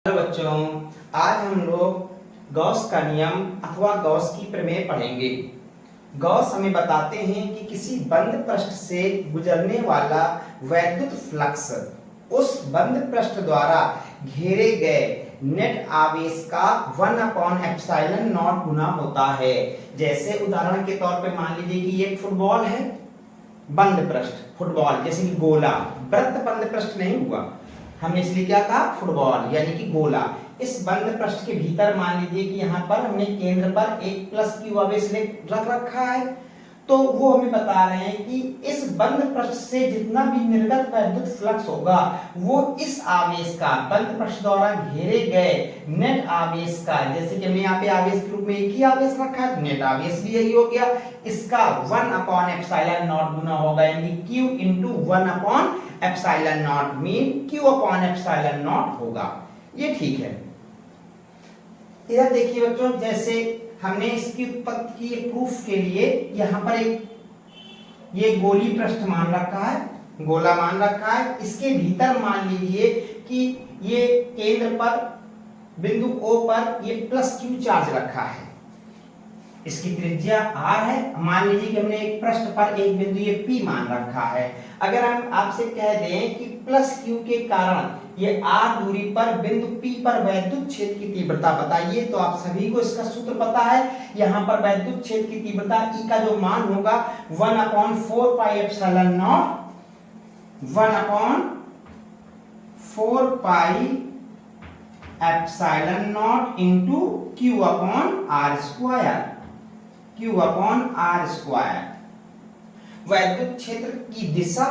Hello बच्चों, आज हम लोग गॉस का नियम अथवा गॉस की प्रमेय पढ़ेंगे। गॉस हमें बताते हैं कि किसी बंद पृष्ठ से गुजरने वाला वैद्युत फ्लक्स उस बंद पृष्ठ द्वारा घेरे गए नेट आवेश का 1/ε0 गुना होता है। जैसे उदाहरण के तौर पे मान लीजिए कि एक फुटबॉल है, बंद पृष्ठ फुटबॉल जैसे कि गोला, वृत्त बंद पृष्ठ नहीं हुआ, हमने इसलिए क्या कहा फुटबॉल यानी कि गोला। इस बंद पृष्ठ के भीतर मान लीजिए कि यहाँ पर हमने केंद्र पर एक प्लस क्यू आवेश रख रखा है, तो वो हमें बता रहे हैं कि इस बंद पृष्ठ से जितना भी निर्गत वैद्युत फ्लक्स होगा वो इस आवेश का बंद पृष्ठ द्वारा घेरे गए नेट आवेश का, जैसे कि हमने यहाँ पे आवेश के रूप में एक ही आवेश रखा है, नेट आवेश भी यही हो गया, इसका 1/ε0 गुना होगा, यानी Q इंटू 1/ε0 मीन Q/ε0 होगा। ये ठीक है। इधर देखिए बच्चों, जैसे हमने इसकी उत्पत्ति की प्रूफ के लिए यहाँ पर एक ये गोली पृष्ठ मान रखा है, गोला मान रखा है, इसके भीतर मान लीजिए कि ये केंद्र पर बिंदु O पर ये प्लस Q चार्ज रखा है, इसकी त्रिज्या r है। मान लीजिए कि हमने एक पृष्ठ पर एक बिंदु ये P मान रखा है। अगर हम आपसे कह दें कि प्लस Q के कारण ये r दूरी पर बिंदु P पर वैद्युत क्षेत्र की तीव्रता बताइए, तो आप सभी को इसका सूत्र पता है। यहाँ पर वैद्युत क्षेत्र की तीव्रता E का जो मान होगा 1/4πε0 इंटू Q/r²। वैद्युत क्षेत्र की दिशा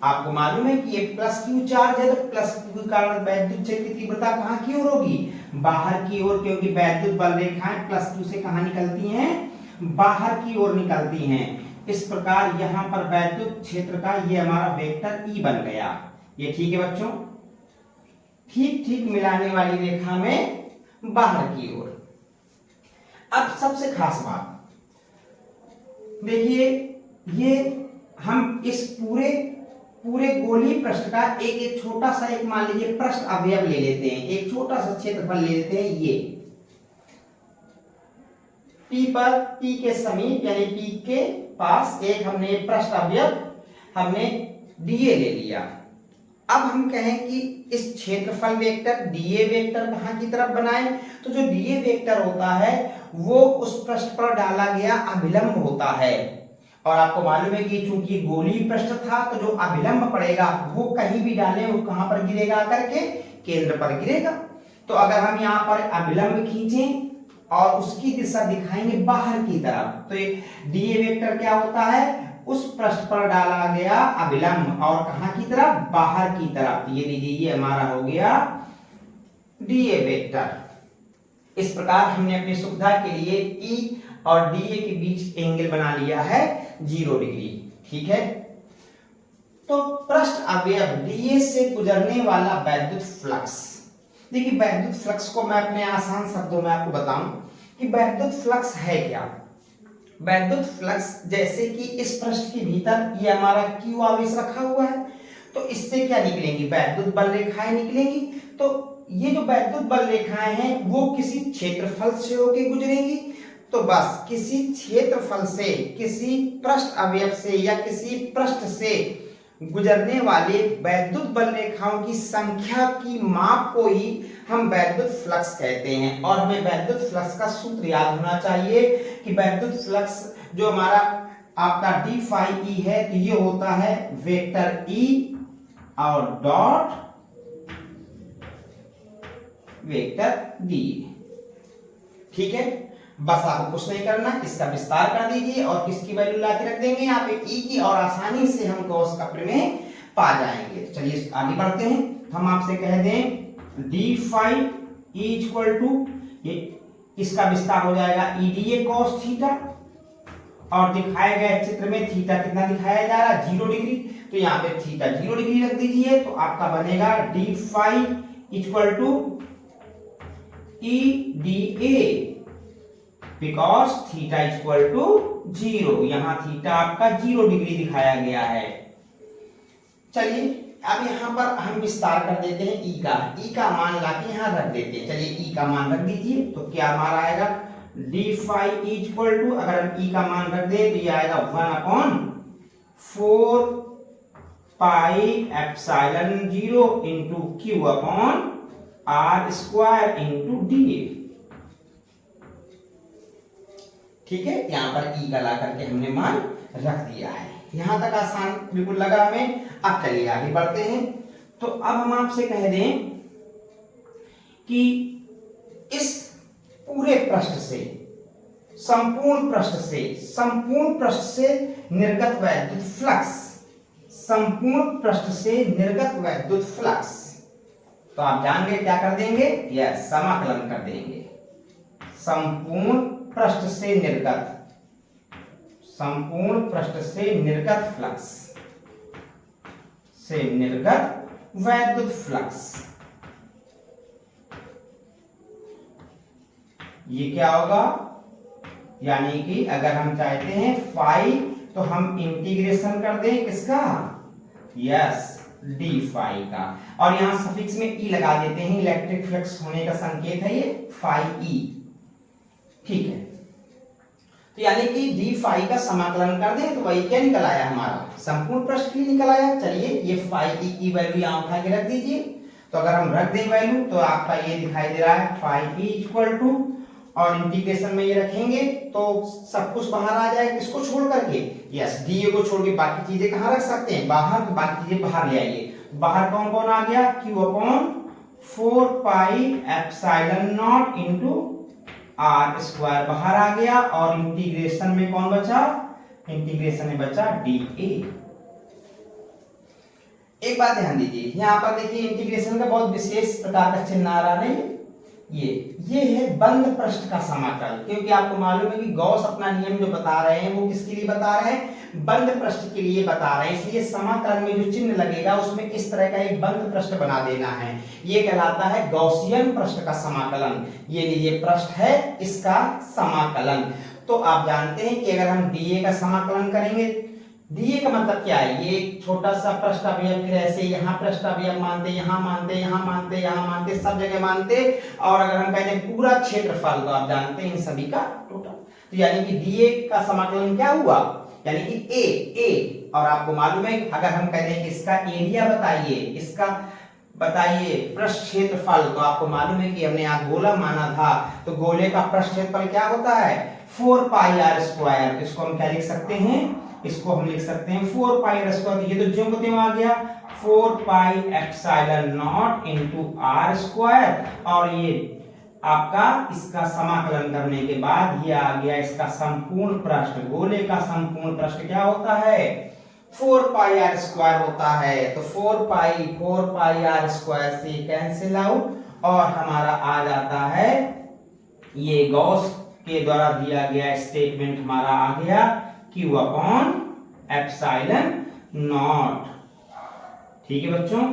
आपको मालूम है कि ये प्लस क्यू चार्ज है, तो प्लस क्यू के कारण वैद्युत क्षेत्र की तीव्रता कहाँ की ओर होगी, बाहर की ओर, क्योंकि वैद्युत बल रेखाएं प्लस क्यू से कहाँ निकलती हैं, बाहर की ओर निकलती हैं। इस प्रकार यहाँ पर वैद्युत क्षेत्र का ये हमारा वेक्टर ई बन गया। ये ठीक है बच्चों, ठीक ठीक मिलाने वाली रेखा में बाहर की ओर। अब सबसे खास बात देखिए, ये हम इस पूरे गोली पृष्ठ का एक छोटा सा एक मान लीजिए पृष्ठ अवयव ले लेते हैं, एक छोटा सा क्षेत्रफल ले लेते हैं। ये P के समीप यानी P के पास एक हमने पृष्ठ अवयव हमने dA ले लिया। अब हम कहें कि इस क्षेत्रफल वेक्टर dA वेक्टर कहाँ की तरफ बनाएं, तो जो dA वेक्टर होता है वो उस पृष्ठ पर डाला गया अभिलंब होता है। और आपको मालूम है कि चूंकि गोलीय पृष्ठ था, तो जो अभिलंब पड़ेगा वो कहीं भी डालें वो कहां पर गिरेगा, करके केंद्र पर गिरेगा। तो अगर हम यहाँ पर अभिलंब खींचें और उसकी दिशा दिखाएंगे बाहर की तरफ, तो ये डीए वेक्टर क्या होता है, उस पृष्ठ पर डाला गया अभिलंब और कहां की तरफ, बाहर की तरफ। ये लीजिए, ये हमारा हो गया डीए वेक्टर। इस प्रकार हमने अपनी सुविधा के लिए ई और डीए के बीच एंगल बना लिया है 0 डिग्री। ठीक है, तो पृष्ठ अवयव डीए से गुजरने वाला वैद्युत फ्लक्स, देखिए वैद्युत फ्लक्स को मैं अपने आसान शब्दों में आपको बताऊं कि वैद्युत फ्लक्स है क्या। वैद्युत फ्लक्स जैसे कि इस पृष्ठ के भीतर ये हमारा क्यू आवेश रखा हुआ है, तो इससे क्या निकलेंगी, वैद्युत बल रेखाएं निकलेंगी। तो ये जो वैद्युत बल रेखाएं हैं वो किसी क्षेत्रफल से होकर गुजरेंगी। तो बस किसी क्षेत्रफल से, किसी पृष्ठ अवयव से या किसी पृष्ठ से गुजरने वाले वैद्युत बल रेखाओं की संख्या की माप को ही हम वैद्युत फ्लक्स कहते हैं। और हमें वैद्युत फ्लक्स का सूत्र याद होना चाहिए कि वैद्युत फ्लक्स जो हमारा आपका डी फाई ई है, तो ये होता है वेक्टर ई और डॉट वेक्टर डी। ठीक है, बस आपको कुछ नहीं करना, इसका विस्तार कर दीजिए और किसकी वैल्यू लाके रख देंगे यहाँ पे ई की, और आसानी से हम गॉस का प्रमेय पा जाएंगे। चलिए आगे बढ़ते हैं। हम आपसे कह दें D phi E equal to, इसका विस्तार हो जाएगा E D A cos theta, और दिखाए गए चित्र में थीटा कितना दिखाया जा रहा है, 0 डिग्री, तो यहाँ पे थीटा 0 डिग्री रख दीजिए, तो आपका बनेगा D phi equal to E D A, because theta equal to 0। यहां थीटा आपका 0 डिग्री दिखाया गया है। चलिए अब यहाँ पर हम विस्तार कर देते हैं ई का मान लाके यहाँ रख देते हैं। चलिए ई का मान रख दीजिए, तो क्या हमारा आएगा डी फाई इक्वल टू, अगर हम ई का मान रख दे तो ये आएगा 1/4 pi epsilon 0 into Q upon R square into D A. ठीक है, यहां पर ई का ला करके हमने मान रख दिया है। यहां तक आसान बिल्कुल लगा हमें। अब चलिए आगे बढ़ते हैं। तो अब हम आपसे कह दें कि इस पूरे पृष्ठ से, संपूर्ण पृष्ठ से निर्गत वैद्युत फ्लक्स, संपूर्ण पृष्ठ से निर्गत वैद्युत फ्लक्स, तो आप जान गए क्या कर देंगे, यस समाकलन कर देंगे। संपूर्ण पृष्ठ से निर्गत फ्लक्स से निर्गत वैद्युत फ्लक्स, ये क्या होगा, यानी कि अगर हम चाहते हैं फाई तो हम इंटीग्रेशन कर दें किसका, यस डी फाई का, और यहां सफिक्स में ई लगा देते हैं, इलेक्ट्रिक फ्लक्स होने का संकेत है ये फाई ई। ठीक है, तो यानी कि डी फाई का समाकलन कर दें तो वही क्या निकल आया, हमारा संपूर्ण पृष्ठ के लिए निकल आया। चलिए ये फाई ई की वैल्यू यहां उठा के रख दीजिए। तो अगर हम रख दें वैल्यू तो आपका ये दिखाई दे रहा है फाई ई इक्वल टू, और इंटीग्रेशन में ये रखेंगे तो सब कुछ बाहर आ जाएगा, किसको छोड़ करके, यस डी ए को छोड़ के बाकी चीजें कहां रख सकते हैं, बाहर, तो बाकी चीजें बाहर ले आइए। बाहर कौन कौन आ गया, Q upon 4 pi epsilon not into R square बाहर आ गया, और इंटीग्रेशन में कौन बचा, इंटीग्रेशन में बचा डी ए। एक बात ध्यान दीजिए, यहां पर देखिए इंटीग्रेशन का बहुत विशेष प्रकार का चिन्ह आ रहा है, ये है बंद पृष्ठ का समाकल, क्योंकि आपको मालूम है कि गॉस अपना नियम जो बता रहे हैं वो किसके लिए बता रहे हैं, बंद पृष्ठ के लिए बता रहे हैं। इसलिए समाकलन में जो चिन्ह लगेगा उसमें इस तरह का एक बंद पृष्ठ बना देना है, ये कहलाता है गॉसियन पृष्ठ का समाकलन। ये लीजिए पृष्ठ है, इसका समाकलन। तो आप जानते हैं कि अगर हम डीए का समाकलन करेंगे, डीए का मतलब क्या है, ये एक छोटा सा पृष्ठ अवयव, फिर ऐसे यहाँ पृष्ठ अवयव मानते, यहाँ मानते, यहाँ मानते, यहाँ मानते, सब जगह मानते, और अगर हम कहते हैं पूरा क्षेत्रफल, तो आप जानते हैं इन सभी का टोटल। तो यानी कि डीए का समाकलन क्या हुआ, यानी कि ए, और आपको मालूम है अगर हम कहते हैं कि इसका एरिया बताइए, इसका बताइए पृष्ठ क्षेत्रफल, तो आपको मालूम है कि हमने यहाँ गोला माना था, तो गोले का पृष्ठ क्षेत्रफल क्या होता है 4 पाई आर स्क्वायर। इसको हम क्या लिख सकते हैं, इसको हम लिख सकते हैं 4 पाई आर स्क्वायर, ये तो ज्यों को त्यों आ गया 4 pi epsilon not into R square, और ये आपका इसका समाकलन करने के बाद ये आ गया इसका संपूर्ण पृष्ठ। गोले का संपूर्ण पृष्ठ क्या होता है 4 पाई आर स्क्वायर होता है। तो 4 पाई आर स्क्वायर से कैंसिल आउट, और हमारा आ जाता है ये गॉस के द्वारा दिया गया स्टेटमेंट हमारा आ गया Q अपॉन एप्सिलॉन नॉट। ठीक है बच्चों,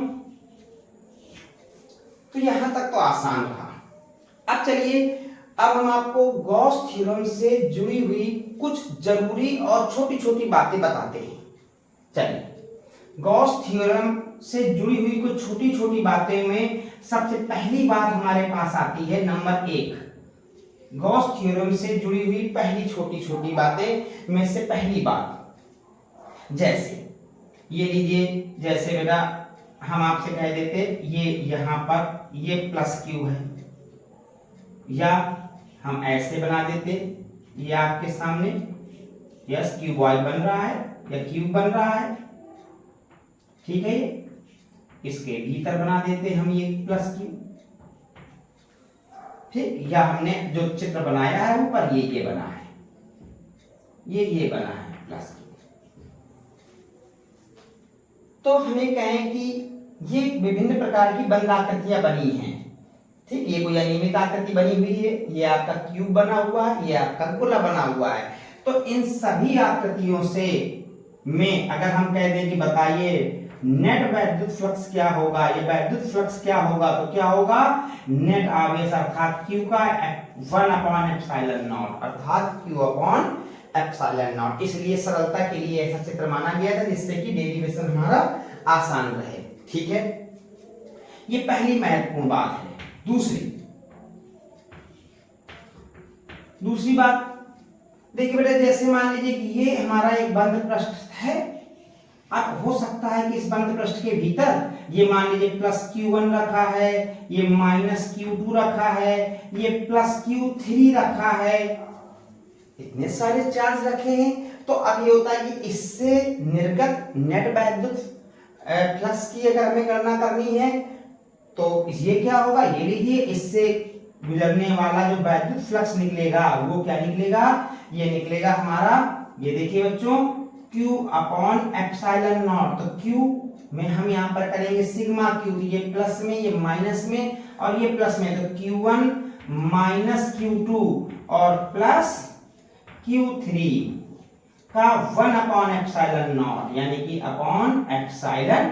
तो यहां तक तो आसान रहा। अब चलिए, अब हम आपको गॉस थ्योरम से जुड़ी हुई कुछ जरूरी और छोटी छोटी बातें बताते हैं। चलिए, गॉस थ्योरम से जुड़ी हुई कुछ छोटी छोटी बातें में सबसे पहली बात हमारे पास आती है नंबर 1। गॉस थ्योरम से जुड़ी हुई पहली छोटी छोटी बातें में से पहली बात, जैसे ये लीजिए, जैसे बेटा हम आपसे कह देते ये यहां पर ये प्लस क्यू है, या हम ऐसे बना देते, ये आपके सामने यस क्यूब वाई बन रहा है या क्यूब बन रहा है, ठीक है, इसके भीतर बना देते हम ये प्लस क्यू, ठीक, या हमने जो चित्र बनाया है ऊपर ये बना है, ये बना है प्लस क्यू। तो हमें कहें कि ये विभिन्न प्रकार की बंद आकृतियां बनी हैं, ठीक, ये कोई अनियमित आकृति बनी हुई है, ये आपका क्यूब बना हुआ है, ये आपका गोला बना हुआ है। तो इन सभी आकृतियों से में अगर हम कह दें कि बताइए नेट वैद्युत फ्लक्स क्या होगा, ये वैद्युत फ्लक्स क्या होगा, तो क्या होगा नेट आवेश अर्थात Q का 1/ε0 अर्थात Q/ε0। इसलिए सरलता के लिए ऐसा चित्र माना गया था जिससे कि डेरिवेशन हमारा आसान रहे। ठीक है, ये पहली महत्वपूर्ण बात है। दूसरी बात देखिए बेटा, जैसे मान लीजिए कि ये हमारा एक बंद पृष्ठ है। अब हो सकता है कि इस बंद पृष्ठ के भीतर ये मान लीजिए प्लस Q1 रखा है, ये माइनस Q2 रखा है, ये प्लस Q3 रखा है, इतने सारे चार्ज रखे हैं। तो अब ये होता है कि इससे निर्गत नेट वैद्युत फ्लक्स की अगर हमें गणना करनी है तो ये क्या होगा, ये लीजिए, इससे गुजरने वाला जो वैद्युत फ्लक्स निकलेगा वो क्या निकलेगा, ये निकलेगा हमारा, ये देखिए बच्चों, Q अपॉन एप्सिलॉन नॉट। तो Q में हम यहाँ पर करेंगे सिग्मा Q, ये प्लस में, ये माइनस में, और ये प्लस में, तो Q1 माइनस Q2 और प्लस Q3 का 1 अपॉन एप्सिलॉन नॉट, यानी कि अपॉन एप्सिलॉन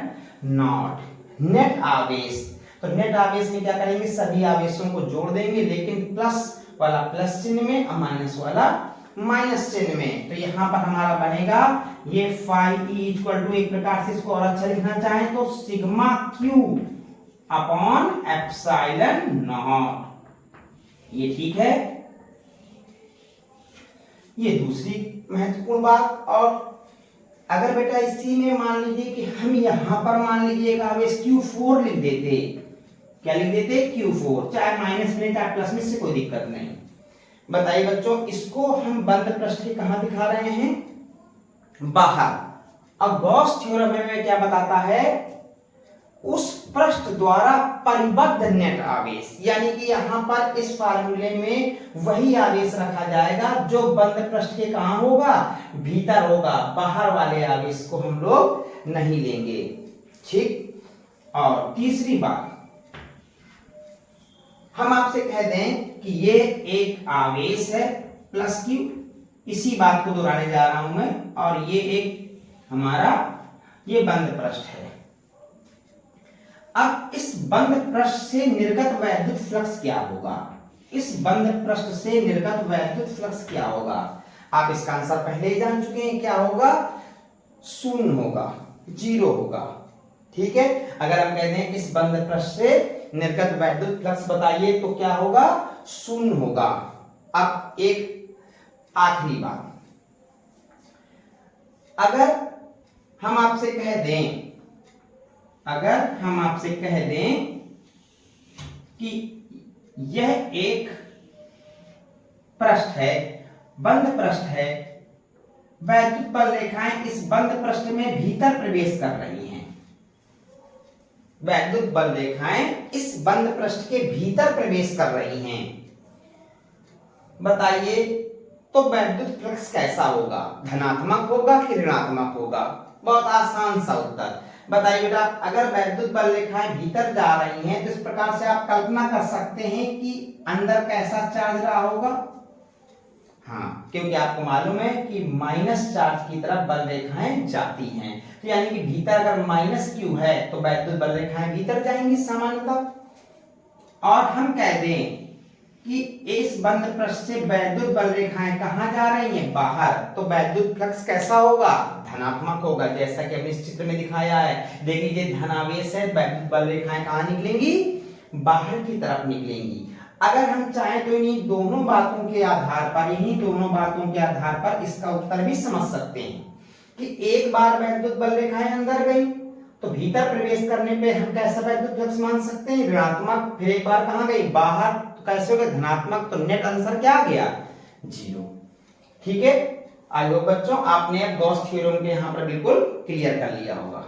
नॉट नेट आवेश। तो नेट आवेश में क्या करेंगे, सभी आवेशों को जोड़ देंगे, लेकिन प्लस वाला प्लस चिन्ह में और माइनस वाला माइनस चिन्ह में। तो यहां पर हमारा बनेगा ये फाई ई इक्वल टू, एक प्रकार से इसको और अच्छा लिखना चाहें तो sigma Q upon epsilon not. ये ठीक है, ये दूसरी महत्वपूर्ण बात। और अगर बेटा इसी में मान लीजिए कि हम यहां पर मान लीजिए एक आवेश Q4 लिख देते, क्या लिख देते, Q4, चाहे माइनस में चाहे प्लस में, से कोई दिक्कत नहीं। बताइए बच्चों, इसको हम बंद पृष्ठ के कहां दिखा रहे हैं, बाहर। अब गॉस थ्योरम में क्या बताता है, उस पृष्ठ द्वारा परिबद्ध नेट आवेश, यानी कि यहां पर इस फार्मूले में वही आवेश रखा जाएगा जो बंद पृष्ठ के कहां होगा, भीतर होगा, बाहर वाले आवेश को हम लोग नहीं लेंगे, ठीक। और तीसरी बात, हम आपसे कह दें कि ये एक आवेश है प्लस Q, इसी बात को दोहराने जा रहा हूं मैं, और ये एक हमारा ये बंद पृष्ठ है। अब इस बंद पृष्ठ से निर्गत वैद्युत फ्लक्स क्या होगा, इस बंद पृष्ठ से निर्गत वैद्युत फ्लक्स क्या होगा, आप इसका आंसर पहले ही जान चुके हैं, क्या होगा, शून्य होगा, 0 होगा, ठीक है। अगर हम कहते हैं इस बंद पृष्ठ से निर्गत वैद्युत फ्लक्स बताइए तो क्या होगा, शून्य होगा। अब एक आखिरी बात, अगर हम आपसे कह दें, कि यह एक पृष्ठ है, बंद पृष्ठ है, वैद्युत बल रेखाएं इस बंद पृष्ठ में भीतर प्रवेश कर रही हैं, वैद्युत बल रेखाएं इस बंद पृष्ठ के भीतर प्रवेश कर रही हैं, बताइए तो वैद्युत फ्लक्स कैसा होगा, धनात्मक होगा कि ऋणात्मक होगा। बहुत आसान सा उत्तर बताइए बेटा, अगर वैद्युत बल रेखाएं भीतर जा रही हैं तो इस प्रकार से आप कल्पना कर सकते हैं कि अंदर कैसा चार्ज रहा होगा, हाँ, क्योंकि आपको मालूम है कि माइनस चार्ज की तरफ बल रेखाएं जाती हैं, तो यानी कि भीतर अगर माइनस Q है तो वैद्युत बल रेखाएं भीतर जाएंगी सामान्यतः। और हम कह दें कि इस बंद पृष्ठ से वैद्युत बल रेखाएं कहां जा रही हैं, बाहर, तो वैद्युत फ्लक्स कैसा होगा, धनात्मक होगा, जैसा कि हमने इस चित्र में दिखाया है। देख लीजिए, धनावेश है, वैद्युत बल रेखाएं कहां निकलेंगी, बाहर की तरफ निकलेंगी। अगर हम चाहें तो इन्हीं दोनों बातों के आधार पर इसका उत्तर भी समझ सकते हैं कि एक बार वैद्युत बल रेखाएं अंदर गई तो भीतर प्रवेश करने पे हम कैसा वैद्युत फ्लक्स मान सकते हैं, ऋणात्मक। फिर एक बार कहां गई, बाहर, तो कैसे हो गया, धनात्मक। तो नेट आंसर क्या आ गया, 0, ठीक है। आई होप बच्चों आपने अब गॉस थ्योरम के यहां पर बिल्कुल क्लियर कर लिया होगा।